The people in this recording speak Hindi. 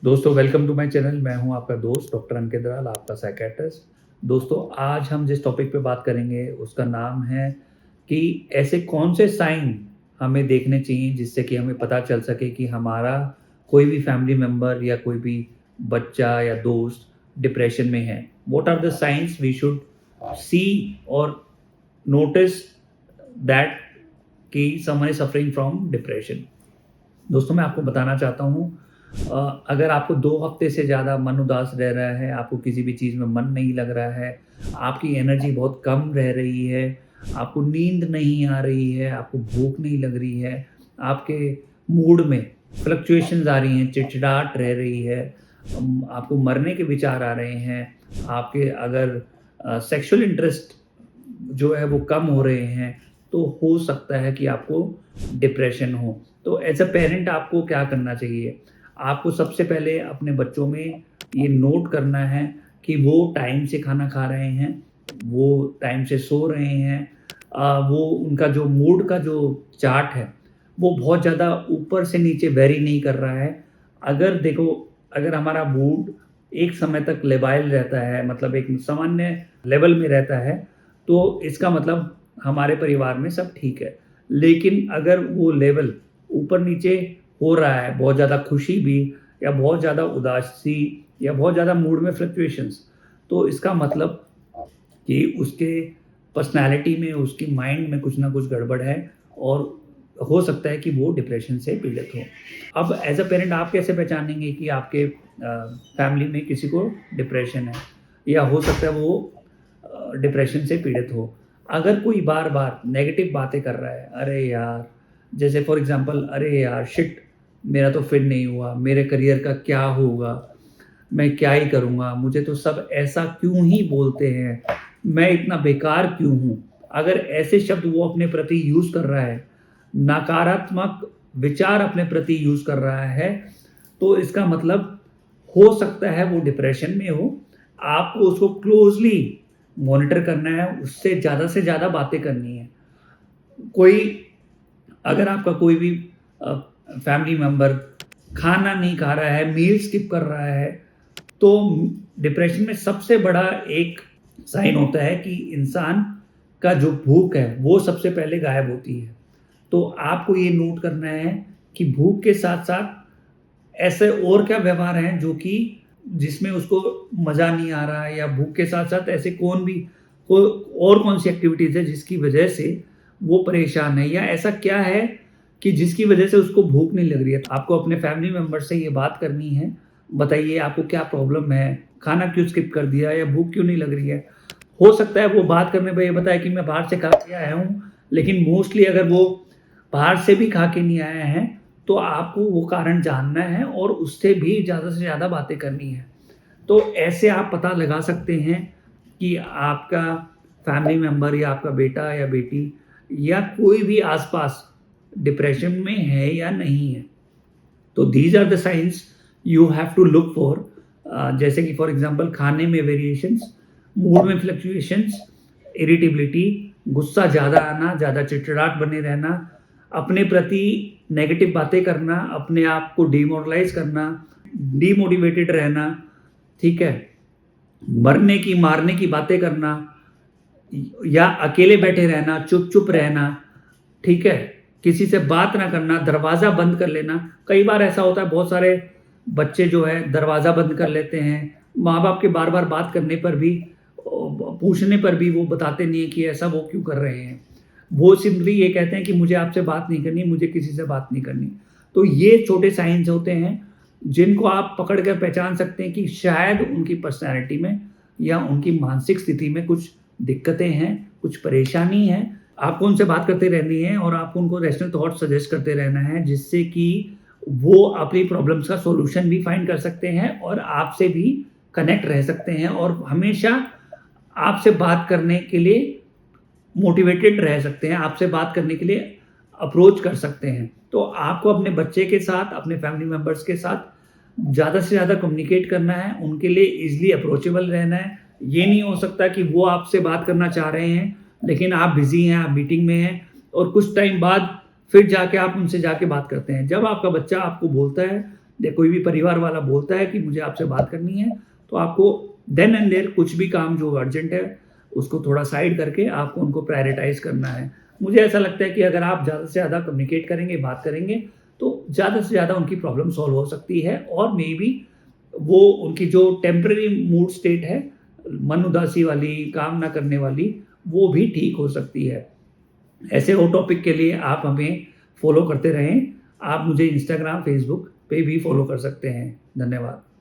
दोस्तों वेलकम टू माय चैनल। मैं हूं आपका दोस्त डॉक्टर अंकित दलाल, आपका साइकियाट्रिस्ट। दोस्तों आज हम जिस टॉपिक पे बात करेंगे उसका नाम है कि ऐसे कौन से साइन हमें देखने चाहिए जिससे कि हमें पता चल सके कि हमारा कोई भी फैमिली मेंबर या कोई भी बच्चा या दोस्त डिप्रेशन में है। What are the signs we should see और नोटिस दैट कि someone is suffering from depression. दोस्तों मैं आपको बताना चाहता हूँ, अगर आपको 2 हफ्ते से ज़्यादा मन उदास रह रहा है, आपको किसी भी चीज़ में मन नहीं लग रहा है, आपकी एनर्जी बहुत कम रह रही है, आपको नींद नहीं आ रही है, आपको भूख नहीं लग रही है, आपके मूड में फ्लक्चुएशंस आ रही हैं, चिड़चिड़ाहट रह रही है, आपको मरने के विचार आ रहे हैं, आपके अगर सेक्सुअल इंटरेस्ट जो है वो कम हो रहे हैं, तो हो सकता है कि आपको डिप्रेशन हो। तो एज़ अ पेरेंट आपको क्या करना चाहिए? आपको सबसे पहले अपने बच्चों में ये नोट करना है कि वो टाइम से खाना खा रहे हैं, वो टाइम से सो रहे हैं, वो उनका जो मूड का जो चार्ट है, वो बहुत ज़्यादा ऊपर से नीचे वेरी नहीं कर रहा है। अगर देखो, अगर हमारा मूड एक समय तक लेबाइल रहता है, मतलब एक सामान्य लेवल में रहता है, तो इसका मतलब हमारे परिवार में सब ठीक है। लेकिन अगर वो लेवल ऊपर-नीचे हो रहा है, बहुत ज़्यादा खुशी भी या बहुत ज़्यादा उदासी या बहुत ज़्यादा मूड में फ्लक्चुएशंस, तो इसका मतलब कि उसके पर्सनैलिटी में, उसकी माइंड में कुछ ना कुछ गड़बड़ है और हो सकता है कि वो डिप्रेशन से पीड़ित हो। अब एज़ अ पेरेंट आप कैसे पहचानेंगे कि आपके फैमिली में किसी को डिप्रेशन है या हो सकता है वो डिप्रेशन से पीड़ित हो? अगर कोई बार-बार नेगेटिव बातें कर रहा है, अरे यार! जैसे फॉर एग्ज़ाम्पल, अरे यार शिट! मेरा तो फिर नहीं हुआ, मेरे करियर का क्या होगा? मैं क्या ही करूँगा? मुझे तो सब ऐसा क्यों ही बोलते हैं? मैं इतना बेकार क्यों हूँ? अगर ऐसे शब्द वो अपने प्रति यूज़ कर रहा है, नकारात्मक विचार अपने प्रति यूज़ कर रहा है, तो इसका मतलब हो सकता है वो डिप्रेशन में हो। आपको उसको क्लोज़ली मॉनिटर करना है, उससे ज़्यादा से ज़्यादा बातें करनी है। कोई अगर आपका कोई भी अ, फैमिली मेंबर खाना नहीं खा रहा है, मील स्किप कर रहा है, तो डिप्रेशन में सबसे बड़ा एक साइन होता है कि इंसान का जो भूख है, वो सबसे पहले गायब होती है। तो आपको ये नोट करना है कि भूख के साथ-साथ ऐसे और क्या व्यवहार हैं जो कि जिसमें उसको मज़ा नहीं आ रहा है, या भूख के साथ-साथ ऐसे को और कौन-सी एक्टिविटीज़ है जिसकी वजह से वो परेशान है, या ऐसा क्या है कि जिसकी वजह से उसको भूख नहीं लग रही है। आपको अपने फैमिली मेंबर से ये बात करनी है, बताइए आपको क्या प्रॉब्लम है? खाना क्यों स्किप कर दिया या भूख क्यों नहीं लग रही है? हो सकता है वो बात करने पे ये बताए कि मैं बाहर से खा के आया हूँ, लेकिन मोस्टली अगर वो बाहर से भी खा के नहीं आए हैं, तो आपको वो कारण जानना है और उससे भी ज़्यादा से ज़्यादा बातें करनी है। तो ऐसे आप पता लगा सकते हैं कि आपका फैमिली मेंबर या आपका बेटा या बेटी या कोई भी आस-पास डिप्रेशन में है या नहीं है। तो these are the signs you have to look for. जैसे कि फॉर एग्ज़ाम्पल खाने में वेरिएशंस, मूड में फ्लक्चुएशंस, इरिटेबिलिटी, गुस्सा ज़्यादा आना, ज़्यादा चिड़चिड़ाहट बने रहना, अपने प्रति नेगेटिव बातें करना, अपने आप को डिमोरलाइज़ करना, डिमोटिवेटेड रहना, ठीक है? मरने की, मारने की बातें करना या अकेले बैठे रहना, चुप-चुप रहना, ठीक है? किसी से बात ना करना, दरवाज़ा बंद कर लेना। कई बार ऐसा होता है, बहुत सारे बच्चे जो है दरवाज़ा बंद कर लेते हैं। माँ-बाप के बार-बार बात करने पर भी, पूछने पर भी वो बताते नहीं हैं कि ऐसा वो क्यों कर रहे हैं। वो सिंपली ये कहते हैं कि मुझे आपसे बात नहीं करनी, मुझे किसी से बात नहीं करनी। तो ये छोटे साइन्स होते हैं, जिनको आप पकड़ कर पहचान सकते हैं कि शायद उनकी पर्सनैलिटी में या उनकी मानसिक स्थिति में कुछ दिक्कतें हैं, कुछ परेशानी है। आपको उनसे बात करते रहनी है और आपको उनको रैशनल थॉट सजेस्ट करते रहना है, जिससे कि वो अपनी प्रॉब्लम्स का सॉल्यूशन भी फाइंड कर सकते हैं और आपसे भी कनेक्ट रह सकते हैं और हमेशा आपसे बात करने के लिए मोटिवेटेड रह सकते हैं, आपसे बात करने के लिए अप्रोच कर सकते हैं। तो आपको अपने बच्चे के साथ, अपने फैमिली मेंबर्स के साथ ज़्यादा से ज़्यादा कम्युनिकेट करना है, उनके लिए ईज़िली अप्रोचेबल रहना है। ये नहीं हो सकता कि वो आपसे बात करना चाह रहे हैं, लेकिन आप बिज़ी हैं, आप मीटिंग में हैं और कुछ टाइम बाद फिर जाके आप उनसे जाके बात करते हैं। जब आपका बच्चा आपको बोलता है, कोई भी परिवार वाला बोलता है कि मुझे आपसे बात करनी है, तो आपको देन एंड देयर कुछ भी काम जो अर्जेंट है, उसको थोड़ा साइड करके आपको उनको प्रायोरिटाइज़ करना है। मुझे ऐसा लगता है कि अगर आप ज़्यादा से ज़्यादा कम्युनिकेट करेंगे, बात करेंगे, तो ज़्यादा से ज़्यादा उनकी प्रॉब्लम सॉल्व हो सकती है और मेबी वो उनकी जो टेम्परेरी मूड स्टेट है, मन उदासी वाली, काम ना करने वाली, वो भी ठीक हो सकती है। ऐसे और टॉपिक के लिए आप हमें फ़ॉलो करते रहें। आप मुझे इंस्टाग्राम, फ़ेसबुक पे भी फ़ॉलो कर सकते हैं। धन्यवाद।